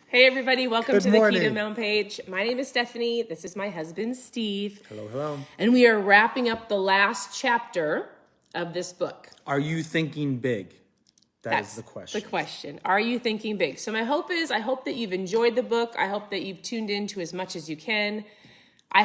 Hey everybody, welcome Good to the morning. KetoMom page. My name is Stephanie. This is my husband, Steve. Hello. And we are wrapping up the last chapter of this book. Are you thinking big? That's is the question. The question. Are you thinking big? So my hope is, I hope that you've enjoyed the book. I hope that you've tuned into as much as you can. I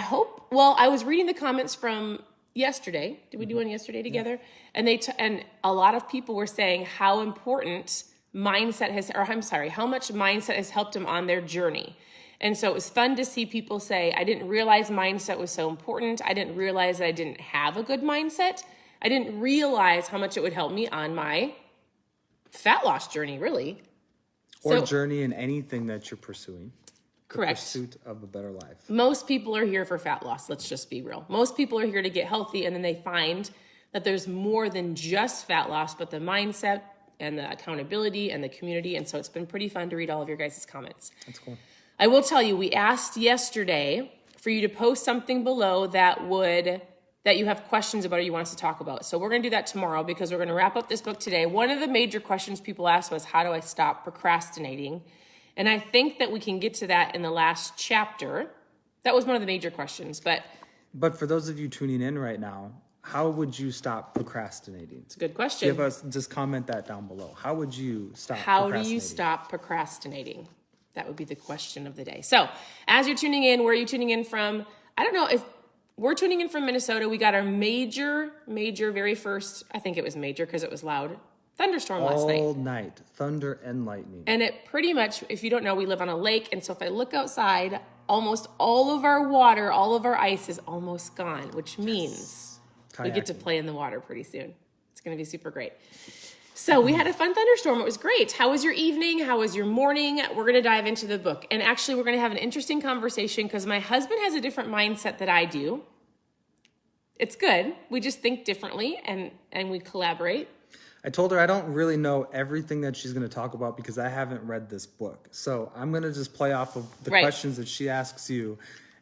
was reading the comments from yesterday. Did we do one yesterday together? Yeah. And a lot of people were saying how important how much mindset has helped them on their journey. And so it was fun to see people say, I didn't realize mindset was so important. I didn't realize that I didn't have a good mindset. I didn't realize how much it would help me on my fat loss journey, really. Or journey in anything that you're pursuing. Correct. The pursuit of a better life. Most people are here for fat loss. Let's just be real. Most people are here to get healthy, and then they find that there's more than just fat loss, but the mindset and the accountability and the community. And so it's been pretty fun to read all of your guys' comments. That's cool. I will tell you, we asked yesterday for you to post something below that you have questions about or you want us to talk about. So we're going to do that tomorrow because we're going to wrap up this book today. One of the major questions people asked was, how do I stop procrastinating? And I think that we can get to that in the last chapter. That was one of the major questions. But for those of you tuning in right now, how would you stop procrastinating? It's a good question. Just comment that down below. How would you stop How procrastinating? do you stop procrastinating? That would be the question of the day. So as you're tuning in, where are you tuning in from? I don't know if we're tuning in from Minnesota. We got our major, very first, I think it was major because it was loud, thunderstorm last night. All night, thunder and lightning. And it pretty much, if you don't know, we live on a lake. And so if I look outside, almost all of our water, all of our ice is almost gone, which means we get to play in the water pretty soon. It's going to be super great. So we had a fun thunderstorm. It was great. How was your evening? How was your morning? We're going to dive into the book. And actually, we're going to have an interesting conversation because my husband has a different mindset that I do. It's good. We just think differently and we collaborate. I told her I don't really know everything that she's going to talk about because I haven't read this book. So I'm going to just play off of the questions that she asks you.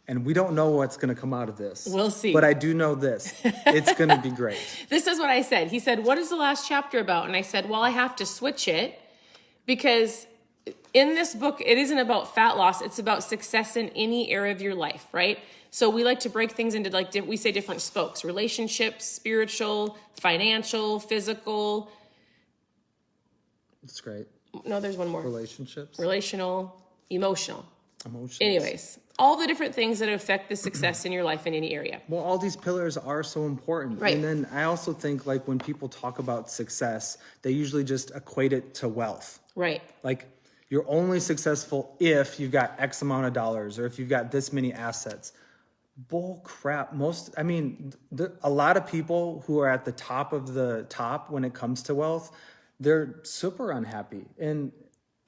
And we don't know what's going to come out of this. We'll see. But I do know this. It's going to be great. This is what I said. He said, what is the last chapter about? And I said, well, I have to switch it because in this book, it isn't about fat loss. It's about success in any area of your life, right? So we like to break things into we say different spokes: relationships, spiritual, financial, physical. That's great. No, there's one more. Relationships. Relational, emotional. Emotions. Anyways, all the different things that affect the success in your life in any area. Well, all these pillars are so important. Right. And then I also think like when people talk about success, they usually just equate it to wealth. Right. Like you're only successful if you've got X amount of dollars or if you've got this many assets. Bull crap. A lot of people who are at the top of the top when it comes to wealth, they're super unhappy.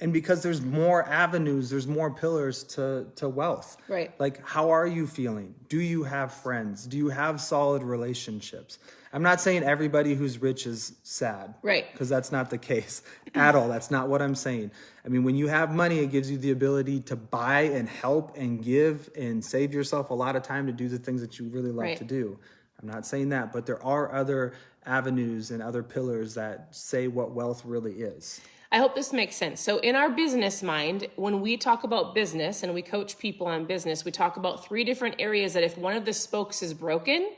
And because there's more avenues, there's more pillars to wealth. Right. Like, how are you feeling? Do you have friends? Do you have solid relationships? I'm not saying everybody who's rich is sad. Right. Because that's not the case at all. That's not what I'm saying. I mean, when you have money, it gives you the ability to buy and help and give and save yourself a lot of time to do the things that you really love to do. I'm not saying that, but there are other avenues and other pillars that say what wealth really is. I hope this makes sense. So in our business mind, when we talk about business and we coach people on business, we talk about 3 different areas that if one of the spokes is broken,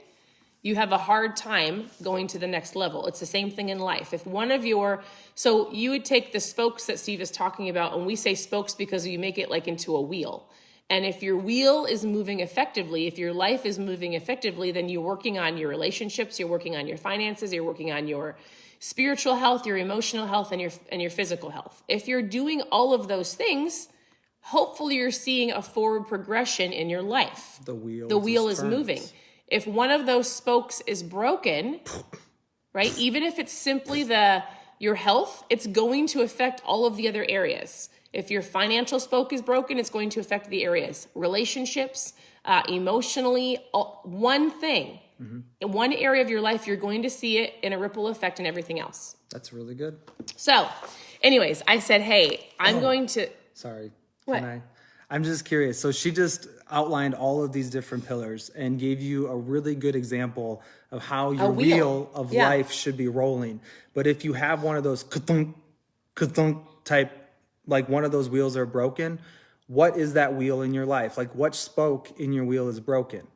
you have a hard time going to the next level. It's the same thing in life. If so you would take the spokes that Steve is talking about, and we say spokes because you make it like into a wheel. And if your wheel is moving effectively, if your life is moving effectively, then you're working on your relationships, you're working on your finances, you're working on your spiritual health, your emotional health, and your physical health. If you're doing all of those things, hopefully you're seeing a forward progression in your life. The wheel is moving. If one of those spokes is broken, right, even if it's simply your health, it's going to affect all of the other areas. If your financial spoke is broken, it's going to affect the areas. Relationships, emotionally, one thing. Mm-hmm. In one area of your life, you're going to see it in a ripple effect in everything else. That's really good. So, anyways, I said, hey, I'm going to... Sorry. What? I'm just curious. So she just outlined all of these different pillars and gave you a really good example of how your wheel of life should be rolling. But if you have one of those ka-thunk type like one of those wheels are broken, what is that wheel in your life? Like what spoke in your wheel is broken?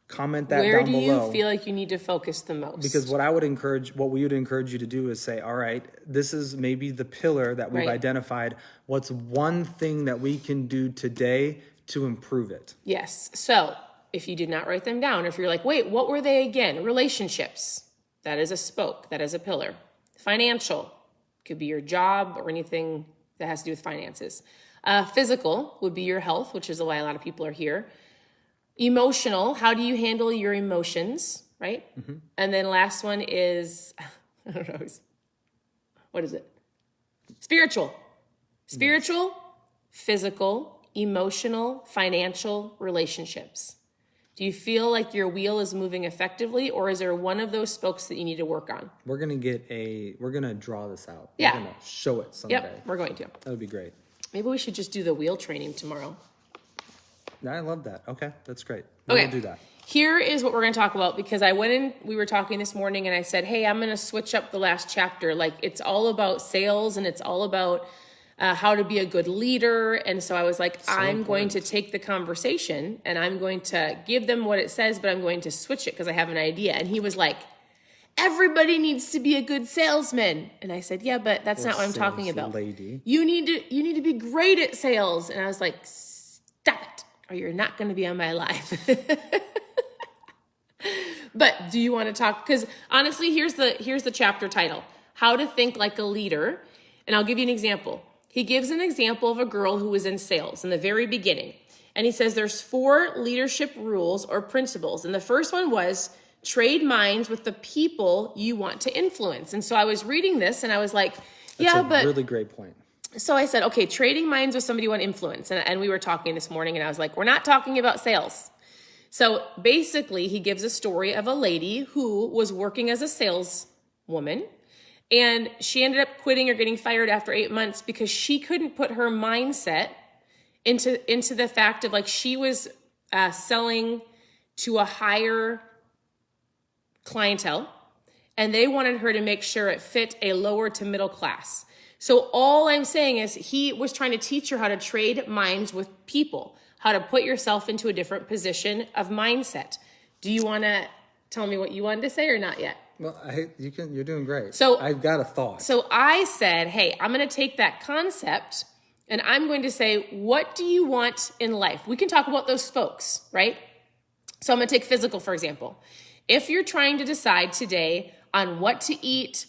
Comment that Where down below. Where do you feel like you need to focus the most? Because what we would encourage you to do is say, all right, this is maybe the pillar that we've identified. What's one thing that we can do today to improve it? Yes. So if you did not write them down, if you're like, wait, what were they again? Relationships. That is a spoke. That is a pillar. Financial. Could be your job or anything that has to do with finances. Physical would be your health, which is why a lot of people are here. Emotional, how do you handle your emotions, right? Mm-hmm. And then last one is, I don't know, what is it? Spiritual. Spiritual, yes. Physical, emotional, financial, relationships. Do you feel like your wheel is moving effectively, or is there one of those spokes that you need to work on? We're going to draw this out. Yeah. We're going to show it someday. Yep, we're going to. That would be great. Maybe we should just do the wheel training tomorrow. I love that. Okay, that's great. Okay. We'll do that. Here is what we're going to talk about, because we were talking this morning and I said, hey, I'm going to switch up the last chapter. Like it's all about sales and it's all about how to be a good leader. And so I was like, I'm going to take the conversation and I'm going to give them what it says, but I'm going to switch it because I have an idea. And he was like, everybody needs to be a good salesman. And I said, yeah, but that's not what I'm talking about. Lady. You need to be great at sales. And I was like, stop it, or you're not going to be on my live. But do you want to talk? Because honestly, here's the chapter title: How to Think Like a Leader. And I'll give you an example. He gives an example of a girl who was in sales in the very beginning. And he says there's 4 leadership rules or principles. And the first one was trade minds with the people you want to influence. And so I was reading this and I was like, That's a really great point. So I said, okay, trading minds with somebody you want to influence. And we were talking this morning and I was like, we're not talking about sales. So basically he gives a story of a lady who was working as a saleswoman, and she ended up quitting or getting fired after 8 months because she couldn't put her mindset into the fact of, like, she was selling to a higher clientele and they wanted her to make sure it fit a lower to middle class. So all I'm saying is he was trying to teach her how to trade minds with people, how to put yourself into a different position of mindset. Do you want to tell me what you wanted to say or not yet? Well, you're doing great. So I've got a thought. So I said, hey, I'm going to take that concept and I'm going to say, what do you want in life? We can talk about those spokes, right? So I'm going to take physical, for example. If you're trying to decide today on what to eat,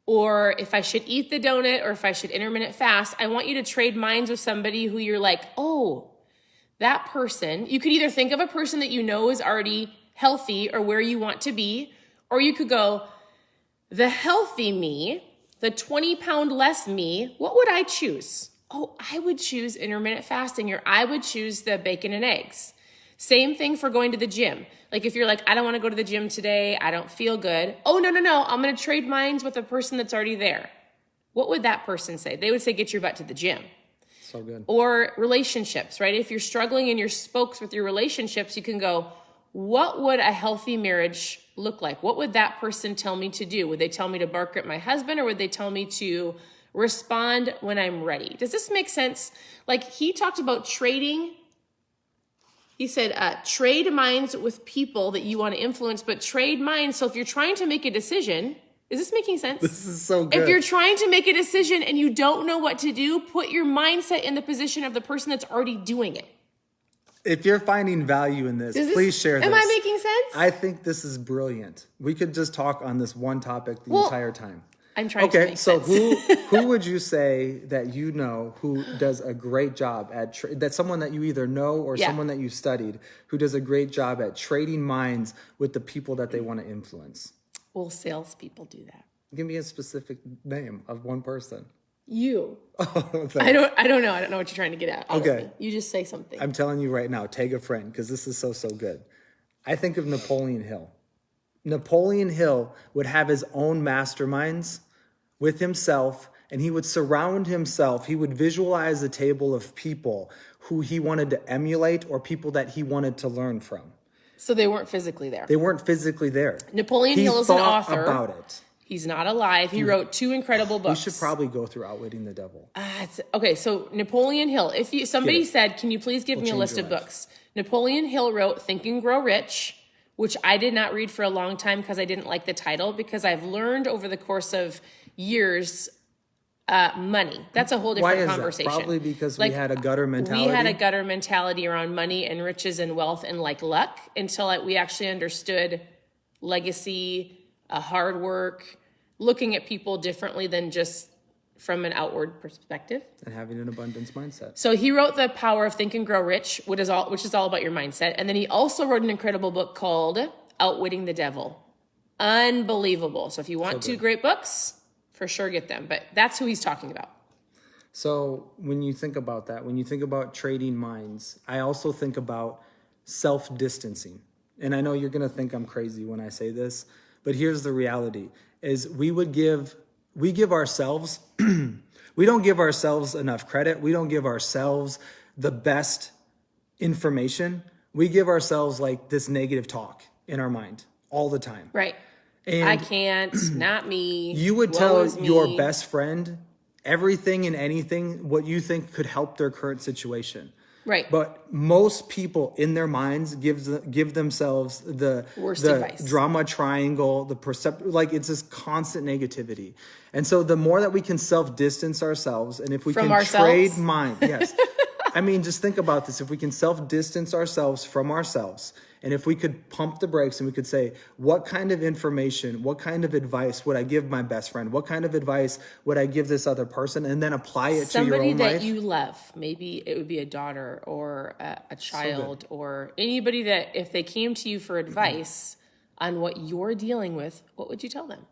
or if I should eat the donut, or if I should intermittent fast, I want you to trade minds with somebody who you're like, oh, that person. You could either think of a person that you know is already healthy or where you want to be, or you could go, the healthy me, the 20-pound less me, what would I choose? Oh, I would choose intermittent fasting, or I would choose the bacon and eggs. Same thing for going to the gym. Like if you're like, I don't want to go to the gym today, I don't feel good. Oh, no, I'm going to trade minds with a person that's already there. What would that person say? They would say, get your butt to the gym. So good. Or relationships, right? If you're struggling in your spokes with your relationships, you can go, what would a healthy marriage look like? What would that person tell me to do? Would they tell me to bark at my husband, or would they tell me to respond when I'm ready? Does this make sense? Like he talked about trading. He said, trade minds with people that you want to influence, but trade minds. So if you're trying to make a decision, is this making sense? This is so good. If you're trying to make a decision and you don't know what to do, put your mindset in the position of the person that's already doing it. If you're finding value in this, please share this. Am I making sense? I think this is brilliant. We could just talk on this one topic the entire time. I'm trying to make sense. Okay, so who would you say that you know who does a great job at that's someone that you either know or someone that you studied who does a great job at trading minds with the people that they want to influence? Well, salespeople do that. Give me a specific name of one person. You. Oh, I don't know. I don't know what you're trying to get at. Honestly. Okay. You just say something. I'm telling you right now, tag a friend, because this is so good. I think of Napoleon Hill. Napoleon Hill would have his own masterminds with himself, and he would surround himself. He would visualize a table of people who he wanted to emulate or people that he wanted to learn from. So they weren't physically there. They weren't physically there. Napoleon Hill is an author. About it. He's not alive. He wrote 2 incredible We books. should probably go through Outwitting the Devil. Okay, so Napoleon Hill. If somebody said, can you please give me a list of books? Napoleon Hill wrote Think and Grow Rich, which I did not read for a long time because I didn't like the title, because I've learned over the course of years, money. That's a whole different conversation. That? Probably because we had a gutter mentality. We had a gutter mentality around money and riches and wealth and like luck until we actually understood legacy, hard work, looking at people differently than just from an outward perspective. And having an abundance mindset. So he wrote The Power of Think and Grow Rich, which is all about your mindset. And then he also wrote an incredible book called Outwitting the Devil. Unbelievable. So if you want 2 great books, for sure get them. But that's who he's talking about. So when you think about that, when you think about trading minds, I also think about self-distancing. And I know you're going to think I'm crazy when I say this, but here's the reality is we give ourselves, we don't give ourselves enough credit. We don't give ourselves the best information. We give ourselves like this negative talk in our mind all the time. Right. And I can't, not me. You would tell your best friend everything and anything what you think could help their current situation. Right. But most people in their minds give themselves the worst advice. Drama triangle, like it's this constant negativity. And so the more that we can self-distance ourselves, and if we from can ourselves? trade mind, yes. I mean, just think about this. If we can self-distance ourselves from ourselves, and if we could pump the brakes and we could say, what kind of information, what kind of advice would I give my best friend? What kind of advice would I give this other person? And then apply it to your own life. Somebody that you love. Maybe it would be a daughter or a child or anybody that if they came to you for advice on what you're dealing with, what would you tell them?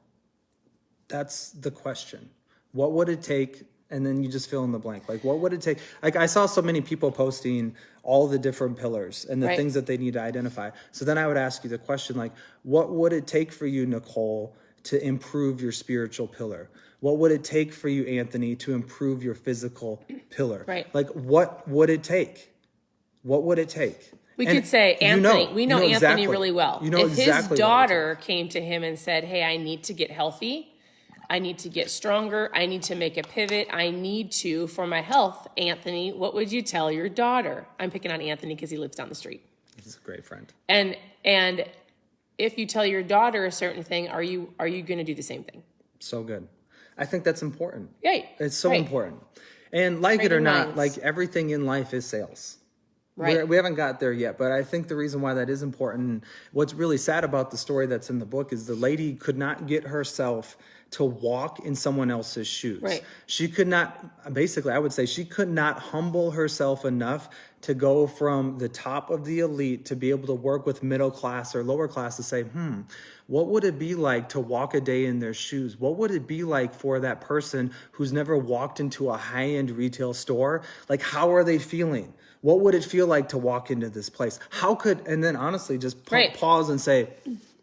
That's the question. What would it take? And then you just fill in the blank. Like, what would it take? Like, I saw so many people posting all the different pillars and the things that they need to identify. So then I would ask you the question, like, what would it take for you, Nicole, to improve your spiritual pillar? What would it take for you, Anthony, to improve your physical pillar? Right. Like, what would it take? What would it take? We could say, Anthony, we know Anthony exactly, really well. If his daughter came to him and said, hey, I need to get healthy, I need to get stronger, I need to make a pivot, I need to, for my health, Anthony, what would you tell your daughter? I'm picking on Anthony because he lives down the street. He's a great friend. And if you tell your daughter a certain thing, are you going to do the same thing? So good. I think that's important. Yeah. It's so important. And like it or not, like everything in life is sales. Right. We haven't got there yet, but I think the reason why that is important, what's really sad about the story that's in the book is the lady could not get herself to walk in someone else's shoes. Right. She could not, basically, I would say she could not humble herself enough to go from the top of the elite to be able to work with middle class or lower class to say, what would it be like to walk a day in their shoes? What would it be like for that person who's never walked into a high-end retail store? Like, how are they feeling? What would it feel like to walk into this place? And then honestly, just pause and say,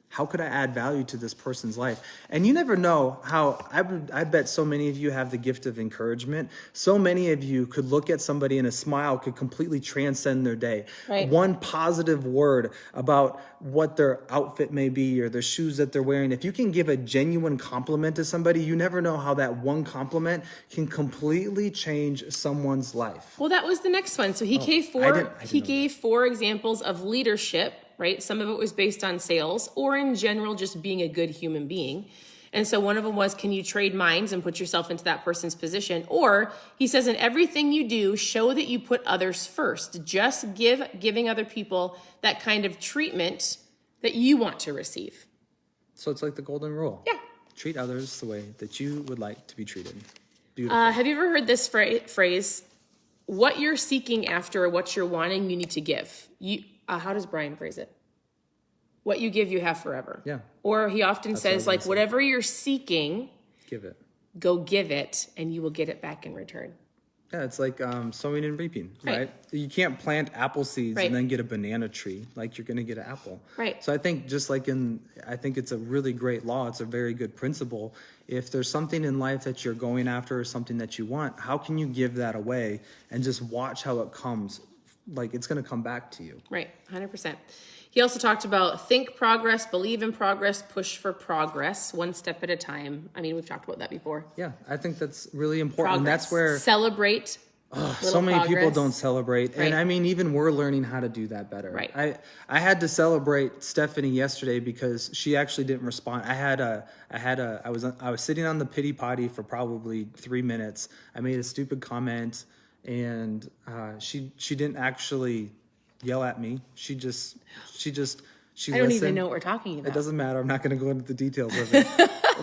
how could I add value to this person's life? And you never know how, I bet so many of you have the gift of encouragement. So many of you could look at somebody and a smile could completely transcend their day. Right. One positive word about what their outfit may be or the shoes that they're wearing. If you can give a genuine compliment to somebody, you never know how that one compliment can completely change someone's life. Well, that was the next one. So he gave four examples of leadership, right? Some of it was based on sales or in general, just being a good human being. And so one of them was, can you trade minds and put yourself into that person's position? Or he says, in everything you do, show that you put others first. Just giving other people that kind of treatment that you want to receive. So it's like the golden rule. Yeah. Treat others the way that you would like to be treated. Beautiful. Have you ever heard this phrase? What you're seeking after or what you're wanting, you need to give. How does Brian phrase it? What you give, you have forever. Yeah. Or he often says, like, whatever you're seeking, give it. Go give it, and you will get it back in return. Yeah, it's like sowing and reaping, right? You can't plant apple seeds and then get a banana tree. Like, you're going to get an apple. Right. So I think just like I think it's a really great law. It's a very good principle. If there's something in life that you're going after or something that you want, how can you give that away and just watch how it comes like it's going to come back to you. Right, 100%. He also talked about think progress, believe in progress, push for progress, one step at a time. I mean, we've talked about that before. Yeah, I think that's really important. Progress. And that's where celebrate. so many progress. people don't celebrate. Right. And I mean, even we're learning how to do that better. Right. I had to celebrate Stephanie yesterday because she actually didn't respond. I was sitting on the pity potty for probably 3 minutes. I made a stupid comment and she didn't actually yell at me. She I don't listened. even know what we're talking about. It doesn't matter. I'm not going to go into the details of it.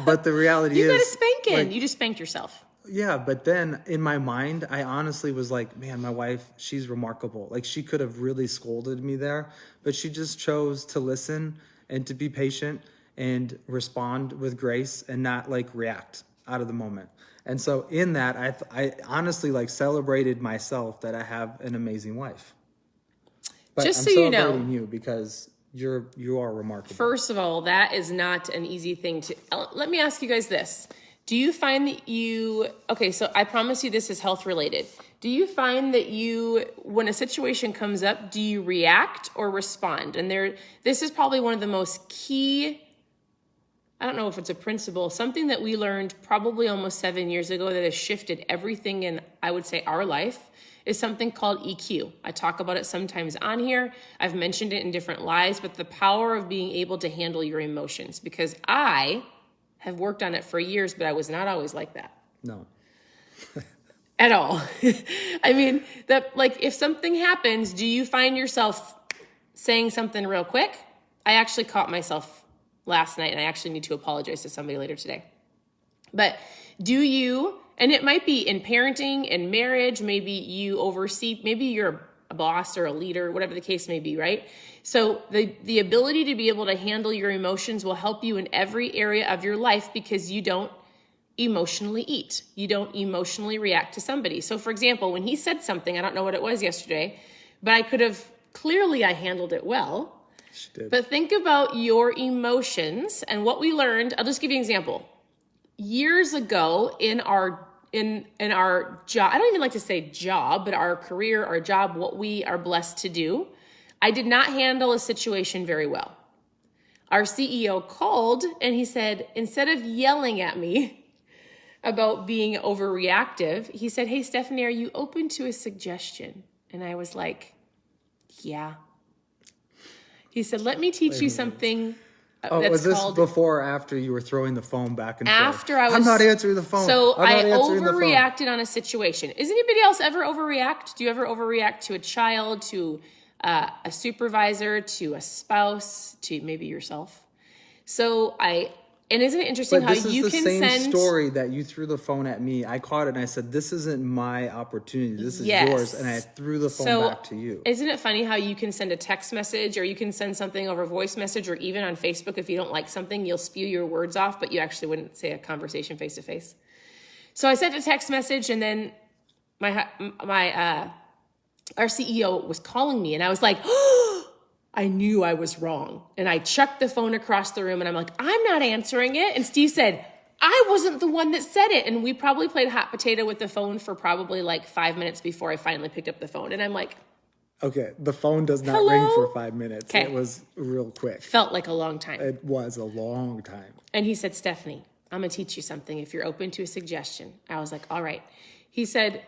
But the reality You is, got a spanking. like, You just spanked yourself. yeah, but then in my mind, I honestly was like, man, my wife, she's remarkable. Like she could have really scolded me there, but she just chose to listen and to be patient and respond with grace and not like react out of the moment. And so in that, I honestly like celebrated myself that I have an amazing wife. But Just I'm so you know, celebrating you because you are remarkable. first of all, that is not an easy thing to. Let me ask you guys this. Do you find that okay, so I promise you this is health related. Do you find that when a situation comes up, do you react or respond? And this is probably one of the most key, I don't know if it's a principle, something that we learned probably almost 7 years ago that has shifted everything in, I would say, our life, is something called EQ. I talk about it sometimes on here. I've mentioned it in different lives, but the power of being able to handle your emotions, because I have worked on it for years, but I was not always like that. No. At all. I mean, if something happens, do you find yourself saying something real quick? I actually caught myself last night, and I actually need to apologize to somebody later today. But do you, and it might be in parenting and marriage, maybe you oversee, maybe you're a boss or a leader, whatever the case may be, right? So the ability to be able to handle your emotions will help you in every area of your life because you don't emotionally eat. You don't emotionally react to somebody. So for example, when he said something, I don't know what it was yesterday, but I handled it well. She did. But think about your emotions and what we learned. I'll just give you an example. Years ago in our job, I don't even like to say job, but our career, our job, what we are blessed to do, I did not handle a situation very well. Our CEO called and he said, instead of yelling at me about being overreactive, he said, hey, Stephanie, are you open to a suggestion? And I was like, yeah. He said, let me teach you something. Was this before or after you were throwing the phone back and forth? After I was. I'm not answering the phone. So I overreacted on a situation. Does anybody else ever overreact? Do you ever overreact to a child, to a supervisor, to a spouse, to maybe yourself? And isn't it interesting how you can send... This is the same story that you threw the phone at me. I caught it and I said, this isn't my opportunity. This is yours. And I threw the phone back to you. Isn't it funny how you can send a text message or you can send something over voice message or even on Facebook if you don't like something, you'll spew your words off, but you actually wouldn't say a conversation face to face. So I sent a text message and then our CEO was calling me and I was like, I knew I was wrong. And I chucked the phone across the room and I'm like, I'm not answering it. And Steve said, I wasn't the one that said it. And we probably played hot potato with the phone for probably like 5 minutes before I finally picked up the phone. And I'm like, okay, the phone does not ring for 5 minutes. Okay. It was real quick. Felt like a long time. It was a long time. And he said, Stephanie, I'm going to teach you something if you're open to a suggestion. I was like, all right. He said,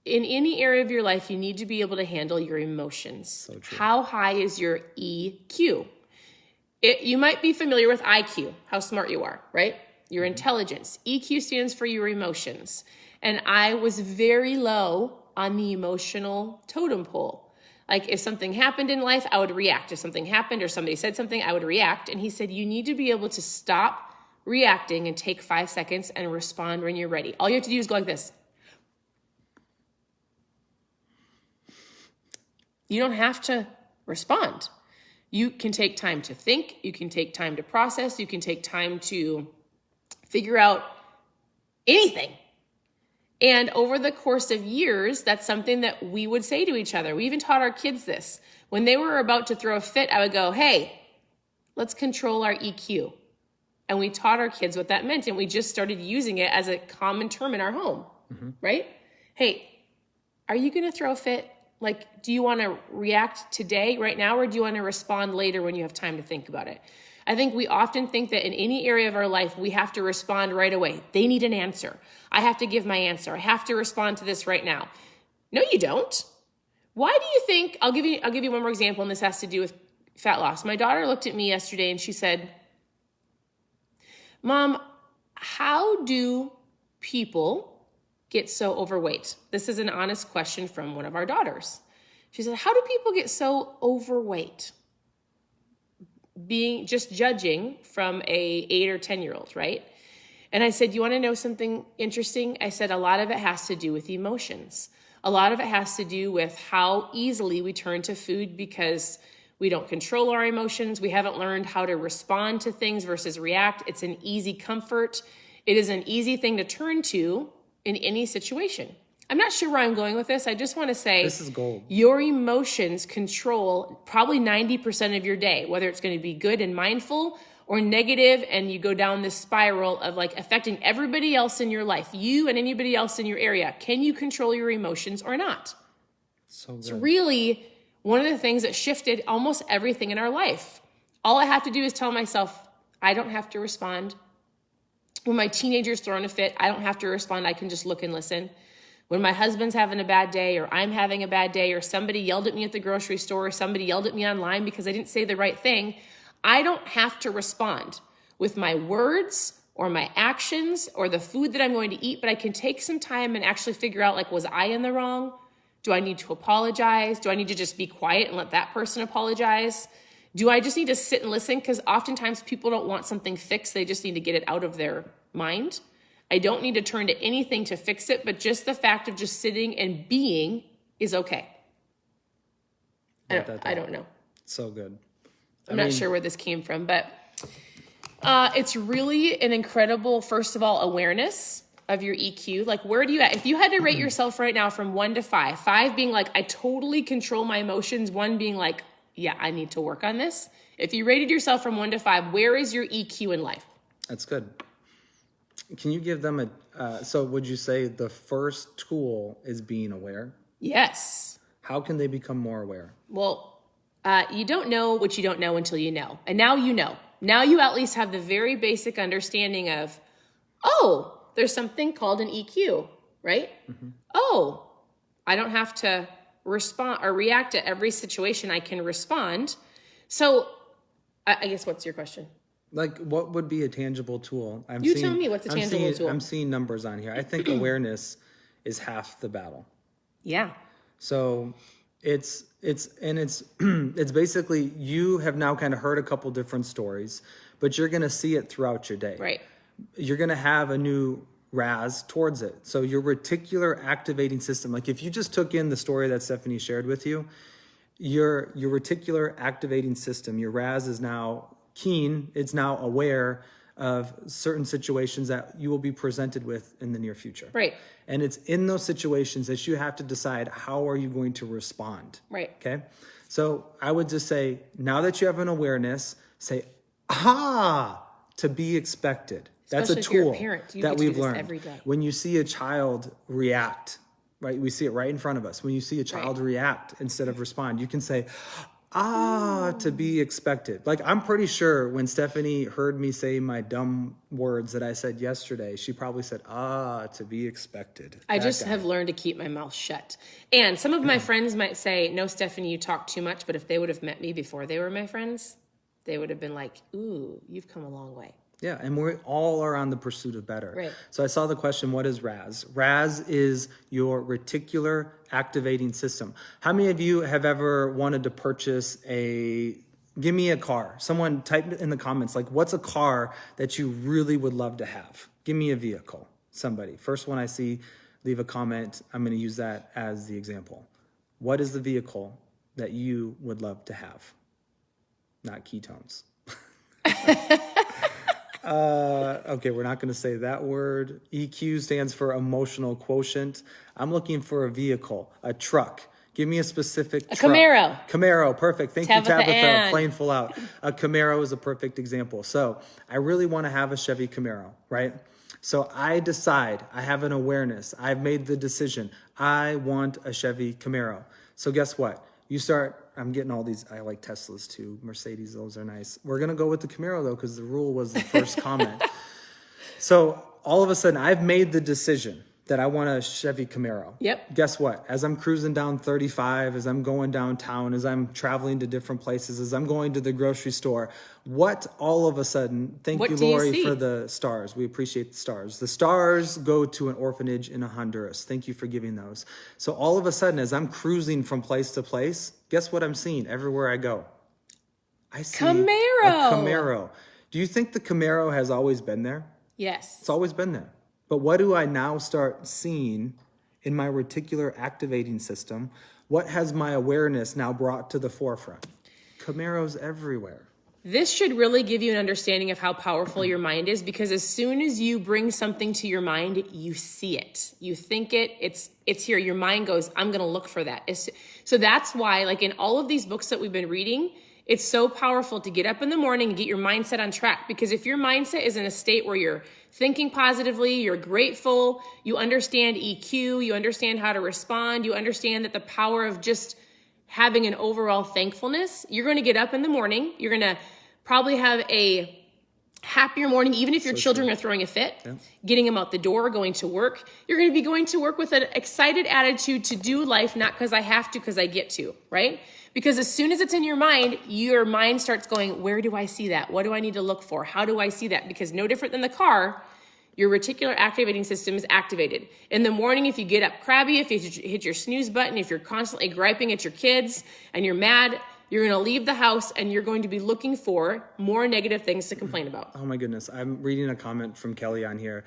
in any area of your life, you need to be able to handle your emotions. So true. How high is your EQ? You might be familiar with IQ, how smart you are, right? Your intelligence. EQ stands for your emotions. And I was very low on the emotional totem pole. Like if something happened in life, I would react. If something happened or somebody said something, I would react. And he said, you need to be able to stop reacting and take 5 seconds and respond when you're ready. All you have to do is go like this. You don't have to respond. You can take time to think. You can take time to process. You can take time to figure out anything. And over the course of years, that's something that we would say to each other. We even taught our kids this. When they were about to throw a fit, I would go, hey, let's control our EQ. And we taught our kids what that meant. And we just started using it as a common term in our home, right? Hey, are you going to throw a fit? Like, do you want to react today, right now, or do you want to respond later when you have time to think about it? I think we often think that in any area of our life, we have to respond right away. They need an answer. I have to give my answer. I have to respond to this right now. No, you don't. Why do you think, I'll give you one more example, and this has to do with fat loss. My daughter looked at me yesterday and she said, Mom, how do people get so overweight? This is an honest question from one of our daughters. She said, how do people get so overweight? Being just judging from a 8 or 10-year-old, right? And I said, you want to know something interesting? I said, a lot of it has to do with emotions. A lot of it has to do with how easily we turn to food because we don't control our emotions. We haven't learned how to respond to things versus react. It's an easy comfort. It is an easy thing to turn to in any situation. I'm not sure where I'm going with this. I just want to say this is gold. Your emotions control probably 90% of your day, whether it's going to be good and mindful or negative, and you go down this spiral of like affecting everybody else in your life, you and anybody else in your area. Can you control your emotions or not? So good. It's really one of the things that shifted almost everything in our life. All I have to do is tell myself, I don't have to respond. When my teenager's throwing a fit, I don't have to respond. I can just look and listen. When my husband's having a bad day, or I'm having a bad day, or somebody yelled at me at the grocery store, or somebody yelled at me online because I didn't say the right thing, I don't have to respond with my words or my actions or the food that I'm going to eat, but I can take some time and actually figure out, like, was I in the wrong? Do I need to apologize? Do I need to just be quiet and let that person apologize? Do I just need to sit and listen? Because oftentimes people don't want something fixed. They just need to get it out of their mind. I don't need to turn to anything to fix it, but just the fact of just sitting and being is okay. I don't know. So good. I'm not sure where this came from, but it's really an incredible, first of all, awareness of your EQ. Like, where do you at? If you had to rate yourself right now from 1 to 5, 5 being like, I totally control my emotions, 1 being like, yeah, I need to work on this. If you rated yourself from 1 to 5, where is your EQ in life? That's good. Can you give them so would you say the first tool is being aware? Yes. How can they become more aware? Well, you don't know what you don't know until you know. And now you know. Now you at least have the very basic understanding of, oh, there's something called an EQ, right? Mm-hmm. Oh, I don't have to respond or react to every situation. I can respond. So I guess what's your question? Like, what would be a tangible tool? Tell me what's a tangible tool. I'm seeing numbers on here. I think awareness is half the battle. Yeah. So it's basically, you have now kind of heard a couple different stories, but you're going to see it throughout your day. Right. You're going to have a new RAS towards it. So your reticular activating system, like if you just took in the story that Stephanie shared with you, your reticular activating system, your RAS is now keen, it's now aware of certain situations that you will be presented with in the near future. Right. And it's in those situations that you have to decide, how are you going to respond? Right. Okay. So I would just say, now that you have an awareness, say, to be expected. That's Especially a if you're tool a parent, you that get to do we've this learned. every day. When you see a child react, right? We see it right in front of us. When you see a child react instead of respond, you can say, to be expected. Like, I'm pretty sure when Stephanie heard me say my dumb words that I said yesterday, she probably said, to be expected. I just have learned to keep my mouth shut. And some of my friends might say, no, Stephanie, you talk too much. But if they would have met me before they were my friends, they would have been like, ooh, you've come a long way. Yeah, and we all are on the pursuit of better. Right. So I saw the question, what is RAS? RAS is your reticular activating system. How many of you have ever wanted to purchase give me a car? Someone type in the comments, like, what's a car that you really would love to have? Give me a vehicle. Somebody. First one I see, leave a comment. I'm going to use that as the example. What is the vehicle that you would love to have? Not ketones. Okay, we're not going to say that word. EQ stands for emotional quotient. I'm looking for a vehicle, a truck. Give me a specific truck. Camaro. Camaro, perfect. Thank you, Tabitha. Ann. Plain full out. A Camaro is a perfect example. So I really want to have a Chevy Camaro, right? So I decide, I have an awareness, I've made the decision, I want a Chevy Camaro. So guess what? You start, I'm getting all these, I like Teslas too, Mercedes, those are nice. We're going to go with the Camaro though, because the rule was the first comment. So all of a sudden, I've made the decision that I want a Chevy Camaro. Yep. Guess what? As I'm cruising down 35, as I'm going downtown, as I'm traveling to different places, as I'm going to the grocery store, what all of a sudden, thank What you, do you Lori, see? for the stars. We appreciate the stars. The stars go to an orphanage in Honduras. Thank you for giving those. So all of a sudden, as I'm cruising from place to place, guess what I'm seeing everywhere I go? I see Camaro. a Camaro. Do you think the Camaro has always been there? Yes. It's always been there. But what do I now start seeing in my reticular activating system? What has my awareness now brought to the forefront? Camaros everywhere. This should really give you an understanding of how powerful your mind is, because as soon as you bring something to your mind, you see it. You think it, it's here. Your mind goes, I'm going to look for that. So that's why, like in all of these books that we've been reading, it's so powerful to get up in the morning and get your mindset on track. Because if your mindset is in a state where you're thinking positively, you're grateful, you understand EQ, you understand how to respond, you understand that the power of just having an overall thankfulness, you're going to get up in the morning, you're going to probably have a happier morning, even if your children are throwing a fit, getting them out the door, going to work. You're going to be going to work with an excited attitude to do life, not because I have to, because I get to, right? Because as soon as it's in your mind starts going, where do I see that? What do I need to look for? How do I see that? Because no different than the car, your reticular activating system is activated. In the morning, if you get up crabby, if you hit your snooze button, if you're constantly griping at your kids and you're mad, you're going to leave the house and you're going to be looking for more negative things to complain about. Oh my goodness. I'm reading a comment from Kelly on here.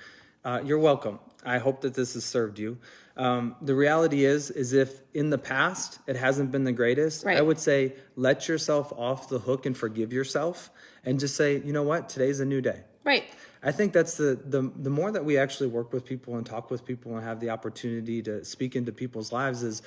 You're welcome. I hope that this has served you. The reality is if in the past it hasn't been the greatest, Right. I would say let yourself off the hook and forgive yourself and just say, you know what, today's a new day. Right. I think that's the more that we actually work with people and talk with people and have the opportunity to speak into people's lives is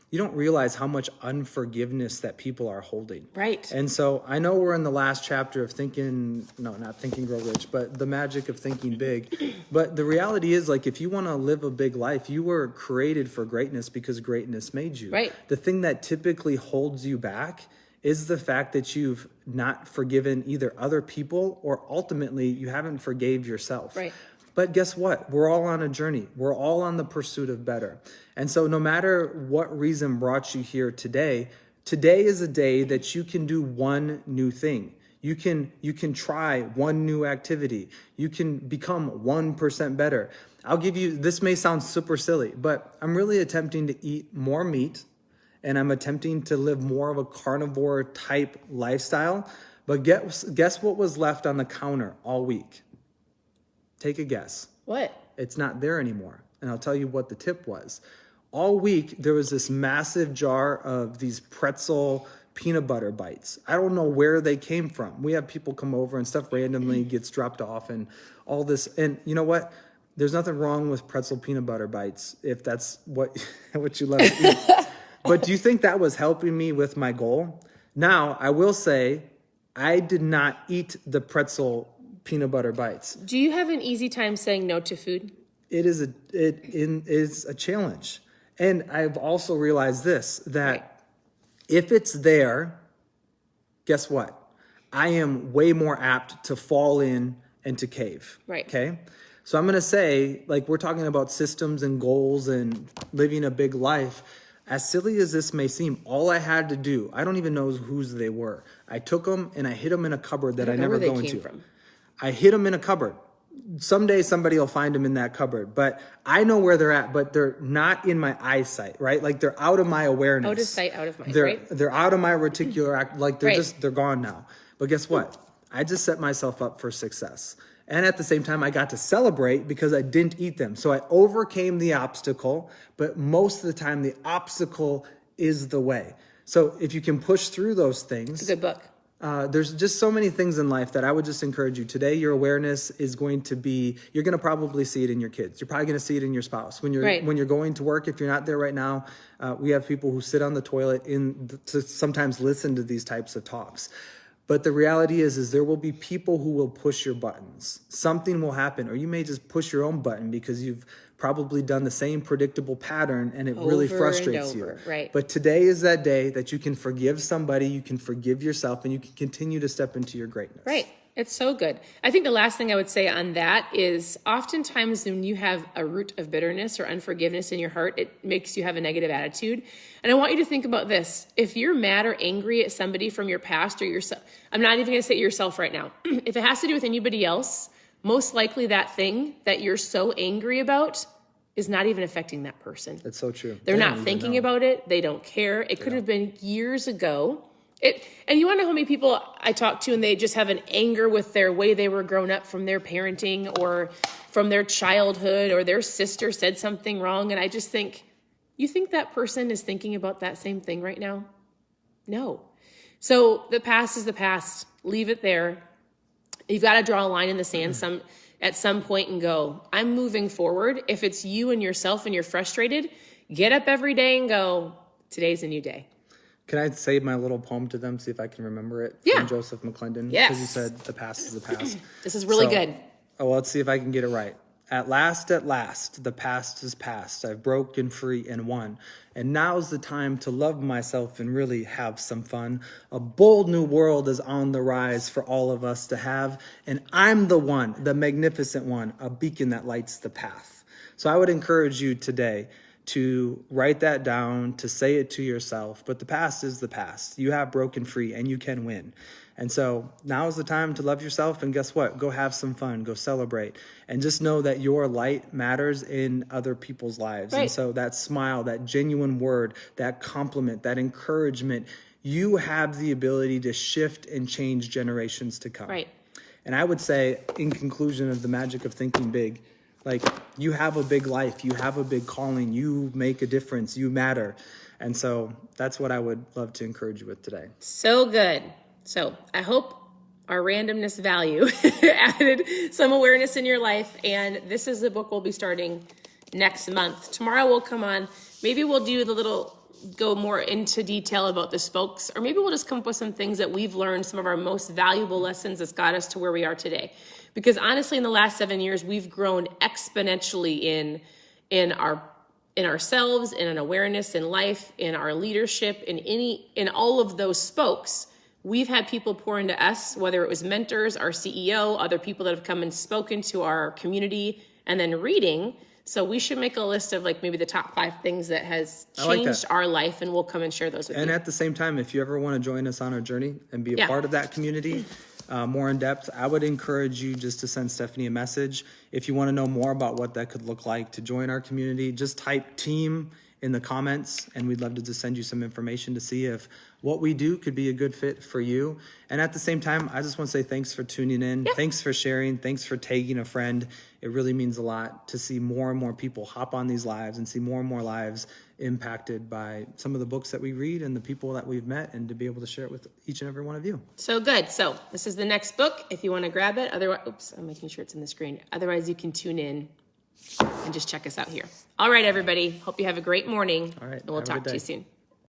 you don't realize how much unforgiveness that people are holding. Right. And so I know we're in the last chapter of not Thinking Grow Rich, but the magic of thinking big. But the reality is, like, if you want to live a big life, you were created for greatness because greatness made you. Right. The thing that typically holds you back is the fact that you've not forgiven either other people or ultimately you haven't forgave yourself. Right. But guess what? We're all on a journey. We're all on the pursuit of better. And so no matter what reason brought you here today is a day that you can do one new thing. You can try one new activity. You can become 1% better. I'll give you, this may sound super silly, but I'm really attempting to eat more meat and I'm attempting to live more of a carnivore type lifestyle. But guess what was left on the counter all week? Take a guess. What? It's not there anymore. And I'll tell you what the tip was. All week, there was this massive jar of these pretzel peanut butter bites. I don't know where they came from. We have people come over and stuff randomly gets dropped off and all this. And you know what? There's nothing wrong with pretzel peanut butter bites if that's what you love to eat. But do you think that was helping me with my goal? Now, I will say I did not eat the pretzel peanut butter bites. Do you have an easy time saying no to food? It is a challenge. And I've also realized this, that if it's there, guess what? I am way more apt to fall in and to cave. Right. Okay. So I'm going to say, like, we're talking about systems and goals and living a big life. As silly as this may seem, all I had to do, I don't even know whose they were. I took them and I hid them in a cupboard that I never go into. I hid them in a cupboard. Someday somebody will find them in that cupboard, but I know where they're at, but they're not in my eyesight, right? Like they're out of my awareness. Out of sight, out of mind, right? They're out of my reticular act. Like they're gone now. But guess what? I just set myself up for success. And at the same time, I got to celebrate because I didn't eat them. So I overcame the obstacle, but most of the time the obstacle is the way. So if you can push through those things. It's a good book. There's just so many things in life that I would just encourage you. Today, your awareness is going to be, you're going to probably see it in your kids. You're probably going to see it in your spouse. When you're going to work, if you're not there right now, we have people who sit on the toilet to sometimes listen to these types of talks. But the reality is there will be people who will push your buttons. Something will happen, or you may just push your own button because you've probably done the same predictable pattern and it really frustrates you. Right. But today is that day that you can forgive somebody, you can forgive yourself, and you can continue to step into your greatness. Right. It's so good. I think the last thing I would say on that is oftentimes when you have a root of bitterness or unforgiveness in your heart, it makes you have a negative attitude. And I want you to think about this. If you're mad or angry at somebody from your past or yourself, I'm not even going to say yourself right now. If it has to do with anybody else, most likely that thing that you're so angry about is not even affecting that person. That's so true. They're not thinking about it. They don't care. It could have been years ago. And you want to know how many people I talk to and they just have an anger with their way they were grown up from their parenting or from their childhood, or their sister said something wrong. And I just think, you think that person is thinking about that same thing right now? No. So the past is the past. Leave it there. You've got to draw a line in the sand at some point and go, I'm moving forward. If it's you and yourself and you're frustrated, get up every day and go, today's a new day. Can I say my little poem to them, see if I can remember it? Yeah. From Joseph McClendon. Yes. Because he said, the past is the past. This is really good. Oh, well, let's see if I can get it right. At last, the past is past. I've broken free and won. And now's the time to love myself and really have some fun. A bold new world is on the rise for all of us to have. And I'm the one, the magnificent one, a beacon that lights the path. So I would encourage you today to write that down, to say it to yourself. But the past is the past. You have broken free and you can win. And so now is the time to love yourself. And guess what? Go have some fun. Go celebrate. And just know that your light matters in other people's lives. Right. And so that smile, that genuine word, that compliment, that encouragement, you have the ability to shift and change generations to come. Right. And I would say, in conclusion of the magic of thinking big, like, you have a big life, you have a big calling, you make a difference, you matter. And so that's what I would love to encourage you with today. So good. So I hope our randomness value added some awareness in your life. And this is the book we'll be starting next month. Tomorrow we'll come on. Maybe we'll do go more into detail about the spokes, or maybe we'll just come up with some things that we've learned, some of our most valuable lessons that's got us to where we are today. Because honestly, in the last 7 years, we've grown exponentially in ourselves, in an awareness in life, in our leadership, in all of those spokes. We've had people pour into us, whether it was mentors, our CEO, other people that have come and spoken to our community, and then reading. So we should make a list of maybe the top 5 things that has changed our life, and we'll come and share those with you. And at the same time, if you ever want to join us on our journey and be a part of that community, more in depth, I would encourage you just to send Stephanie a message. If you want to know more about what that could look like to join our community, just type team in the comments, and we'd love to just send you some information to see if what we do could be a good fit for you. And at the same time, I just want to say thanks for tuning in. Yeah. Thanks for sharing. Thanks for tagging a friend. It really means a lot to see more and more people hop on these lives and see more and more lives impacted by some of the books that we read and the people that we've met, and to be able to share it with each and every one of you. So good. So this is the next book if you want to grab it. Otherwise, oops, I'm making sure it's in the screen. Otherwise, you can tune in and just check us out here. All right, everybody. Hope you have a great morning. All right. And we'll talk to you soon.